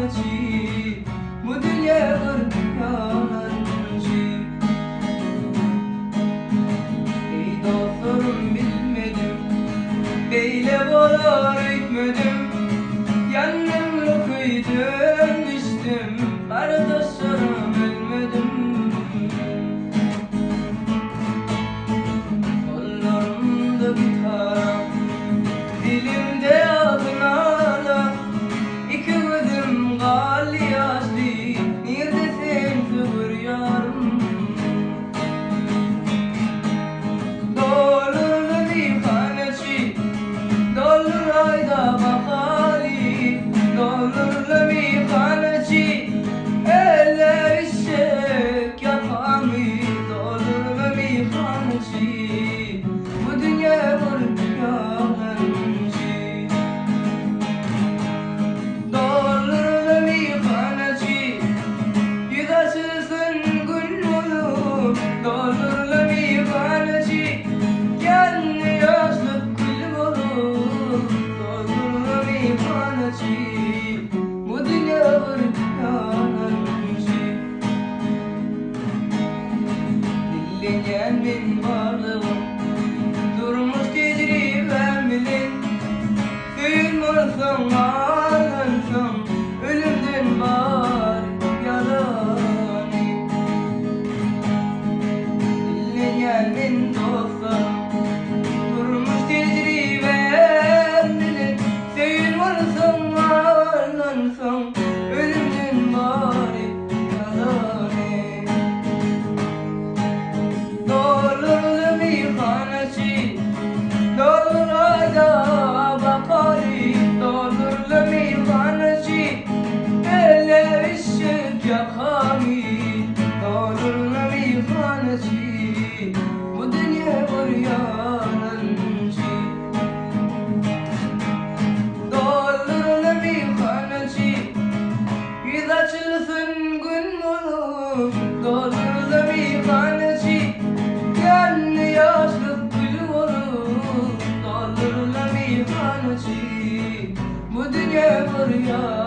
meyhaneci, bu dünya bir yalancı. Ey dostlarım bilmedim, beyle bolar etmedim, yandım kıydım düştüm, kardeşlerim ölmedim. Kollarımda gitar, dilimde altın ağla, iki gözüm gal yaşlı, neredesin sıvır yarım? Dolur meyhaneci, dolur ayda bakali, dolur meyhaneci, eller eşek yapami, dolur meyhaneci, bu dünya bir yalancı. Dolur meyhaneci, yüz açılsın gün olur, dolur meyhaneci, kendi yaşlık gül olur, dolur meyhaneci, bu dünya bir yalancı. Dinleyen benim varlığım, durmuş tecrübem bilin, suyun olsun ağlansın, ölümden var yalanı. Dinleyen benim dostlarım, durmuş tecrübem bilin, suyun olsun ağlansın, ölümden var yalanı. Dolur meyhaneci, dolur ayda bakari, dolur meyhaneci, eller eşek yakami, dolur meyhaneci, bu dünya bir yalancı. Dolur meyhaneci, yüz açılsın gün olur, dolur meyhaneci, kendi yaşlık gül olur, dolur meyhaneci, bu dünya bir yalancı.